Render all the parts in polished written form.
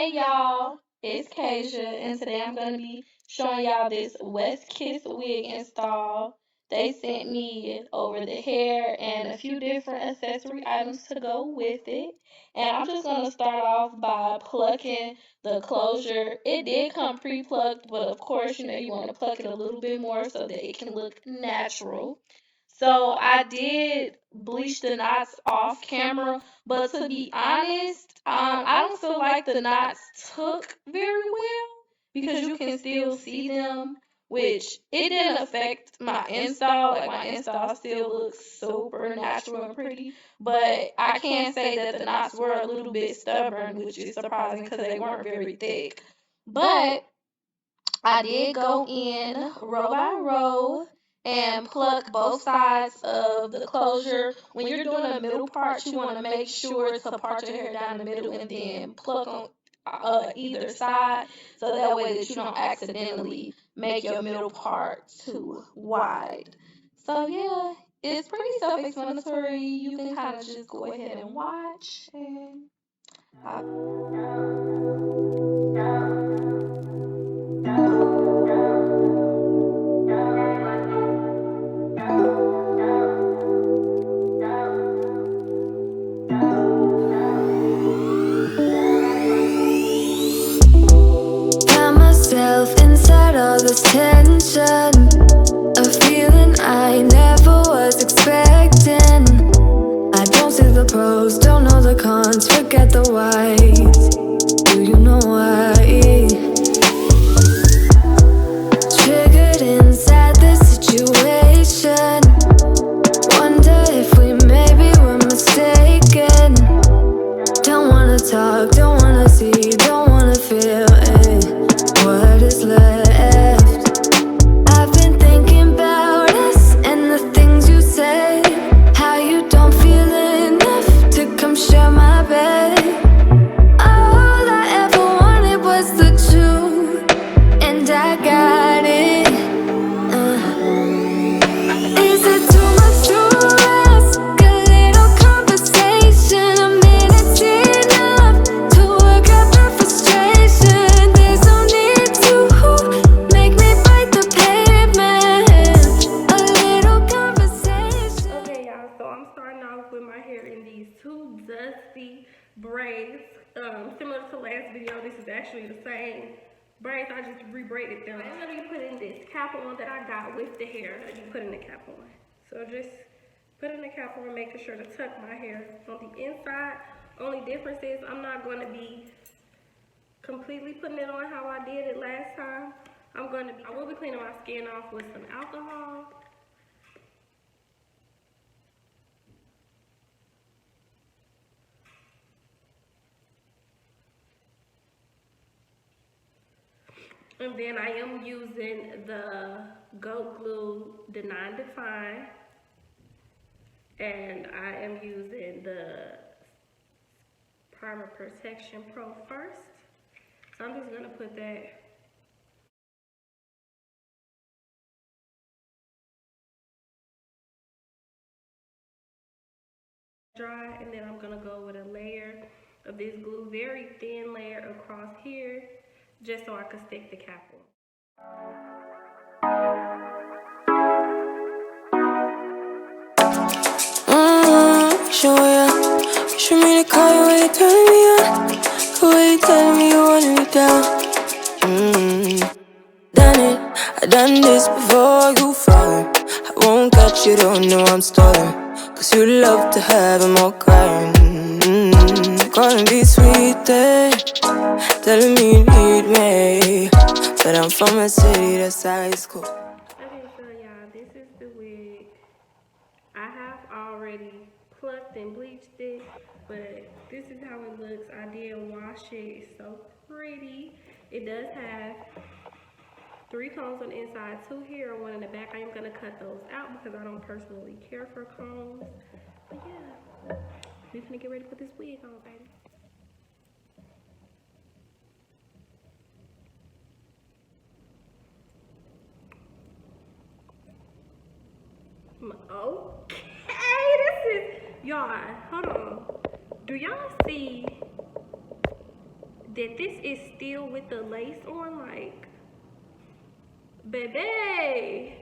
Hey y'all, it's Kasia, and today I'm going to be showing y'all this WESTKISS wig install. They sent me over the hair and a few different accessory items to go with it. And I'm just going to start off by plucking the closure. It did come pre-plucked, but of course, you want to pluck it a little bit more so that it can look natural. So I did bleach the knots off camera, but to be honest, I don't feel like the knots took very well because you can still see them, which it didn't affect my install. Like my install still looks super natural and pretty, but I can say that the knots were a little bit stubborn, which is surprising because they weren't very thick. But I did go in row by row and pluck both sides of the closure. When you're doing the middle part, you want to make sure to part your hair down the middle and then pluck on either side so that way that you don't accidentally make your middle part too wide. So yeah, it's pretty self-explanatory. You can kind of just go ahead and watch and inside all this tension, a feeling I never was expecting. I don't see the pros, don't know the cons, forget the whys. Do you know why? Triggered inside this situation, wonder if we maybe were mistaken. Don't wanna talk, don't wanna see, don't wanna feel what is left. I've been thinking about us and the things you say, how you don't feel enough to come share my bed. All I ever wanted was the truth, and I got it. Is it too much to ask? A little conversation, a minute's enough to work out the frustration. There's no need to make me bite the pavement. A little conversation. Okay, y'all, so I'm starting off with my hair in these two dusty braids. Similar to last video, this is actually the same braids. I just re-braided them. I'm gonna be putting this cap on that I got with the hair that you put in the cap on. So just putting the cap on, making sure to tuck my hair on the inside. Only difference is I'm not going to be completely putting it on how I did it last time. I will be cleaning my skin off with some alcohol. And then I am using the Goat Glue Deny Define. And I am using the Primer Protection Pro first. So I'm just gonna put that dry, and then I'm gonna go with a layer of this glue, very thin layer across here, just so I can stick the cap on. Show ya. You should mean to call you when you turn me on. The way you tell me you want me down. Done it, I done this before you falling. I won't catch you, don't know I'm stalling. Cause you love to have them all crying. Calling me sweet, telling me you need me. But I'm from a city that's high school. Okay, so y'all, this is the wig. I have already plucked and bleached it, but this is how it looks. I did wash it. It's so pretty. It does have 3 combs on the inside, 2 here and 1 in the back. I am gonna cut those out because I don't personally care for combs. But yeah, we're gonna get ready to put this wig on, baby. Okay, this is, y'all, hold on. Do y'all see that this is still with the lace on, like, baby.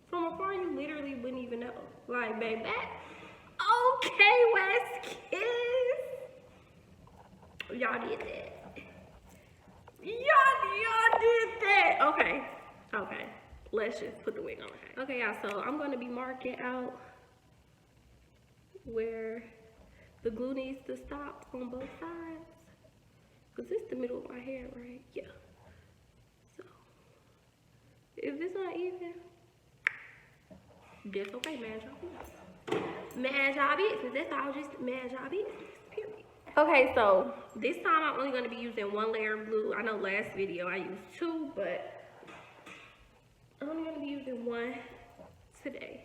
From afar, you literally wouldn't even know. Like, baby. Okay, WESTKISS. Y'all did that. Y'all did that. Okay. Let's just put the wig on. Okay, y'all. So I'm gonna be marking out where the glue needs to stop on both sides, cause it's the middle of my hair, right? Yeah. So if it's uneven, that's okay. Manage y'all business. Manage y'all business. That's all. Just manage y'all business. Period. Okay, so this time I'm only going to be using one layer of glue. I know last video I used two, but I'm only going to be using one today.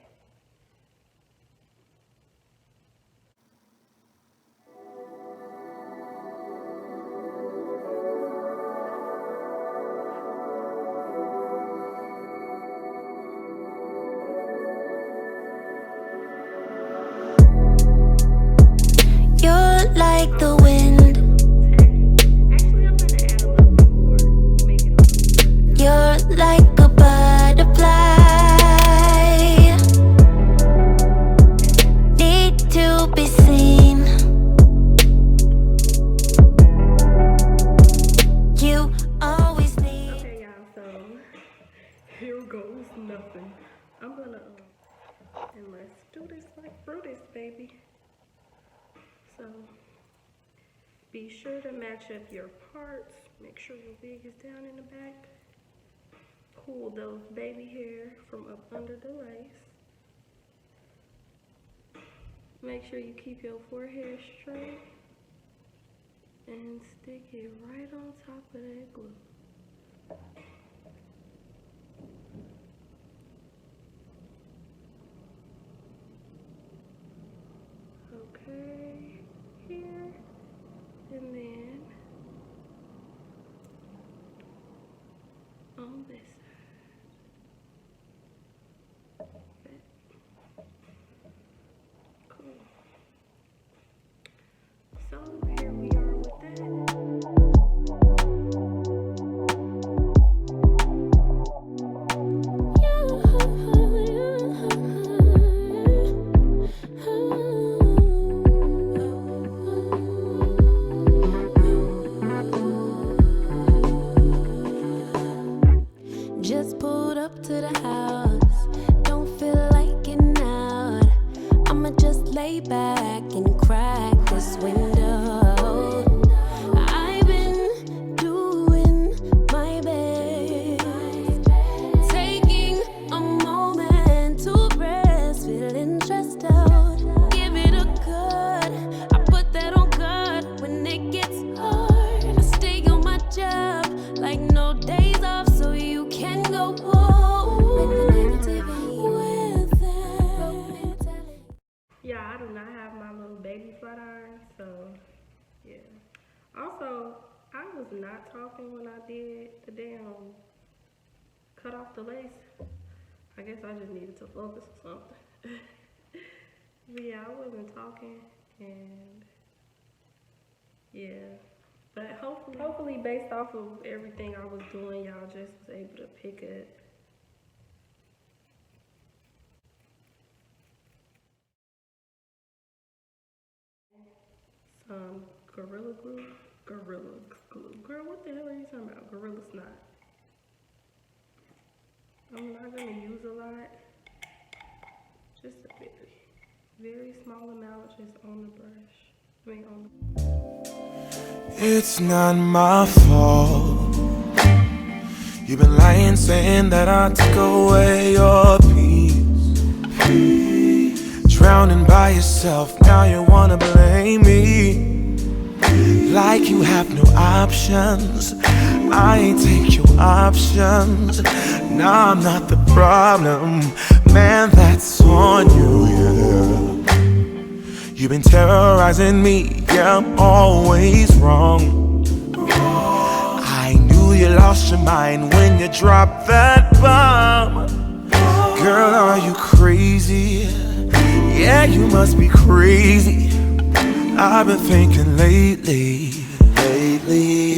You're like the wind. Actually, I'm going to add a little bit more. Make it a little bit. You're like a butterfly. Need to be seen. You always need. Okay, y'all, so here goes nothing. I'm going to, and let's do this like Brutus, baby. So, be sure to match up your parts. Make sure your wig is down in the back. Pull those baby hair from up under the lace. Make sure you keep your forehead straight. And stick it right on top of that glue. Okay, here, and then on this side. Okay. Cool. So here we are with that. Just pulled up to the house. Don't feel like getting out. I'ma just lay back and crack this window. I've been doing my best, taking a moment to rest, feeling stressed out. Give it a good. I put that on good when it gets hard. I stay on my job like no days off, so you can go home with it. Yeah, I do not have my little baby flat iron, so yeah. Also, I was not talking when I did the damn cut off the lace. I guess I just needed to focus or something. But yeah, I wasn't talking, and yeah. But hopefully based off of everything I was doing, y'all just was able to pick it. Some Gorilla Glue. Girl, what the hell are you talking about? Gorilla Snot. I'm not gonna use a lot. Just a very small amount just on the brush. I mean on the... It's not my fault. You've been lying, saying that I took away your peace. Drowning by yourself, now you wanna blame me. Like you have no options. I ain't take your options. Nah, I'm not the problem. Man, that's on you, yeah. You've been terrorizing me, yeah, I'm always wrong. I knew you lost your mind when you dropped that bomb. Girl, are you crazy? Yeah, you must be crazy. I've been thinking lately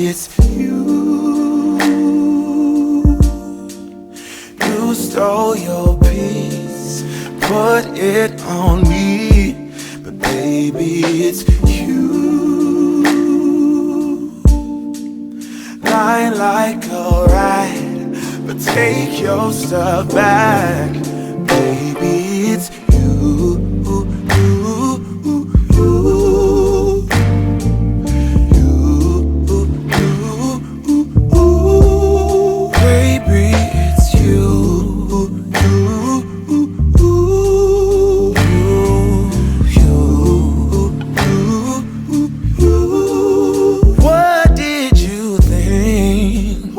it's you. You stole your peace, put it on me, but baby it's you. Lying like a rat, but take your stuff back, baby it's you. Baby, it's you. What did you think?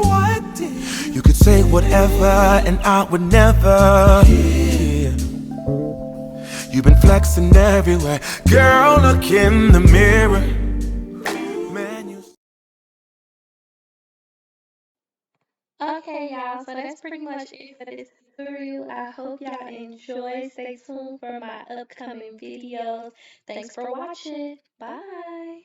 You could say whatever and I would never hear. You've been flexing everywhere. Girl, look in the mirror. Man, you Okay, y'all, so that's pretty much it for this tutorial. I hope y'all enjoy. Stay tuned for my upcoming videos. Thanks for watching. Bye.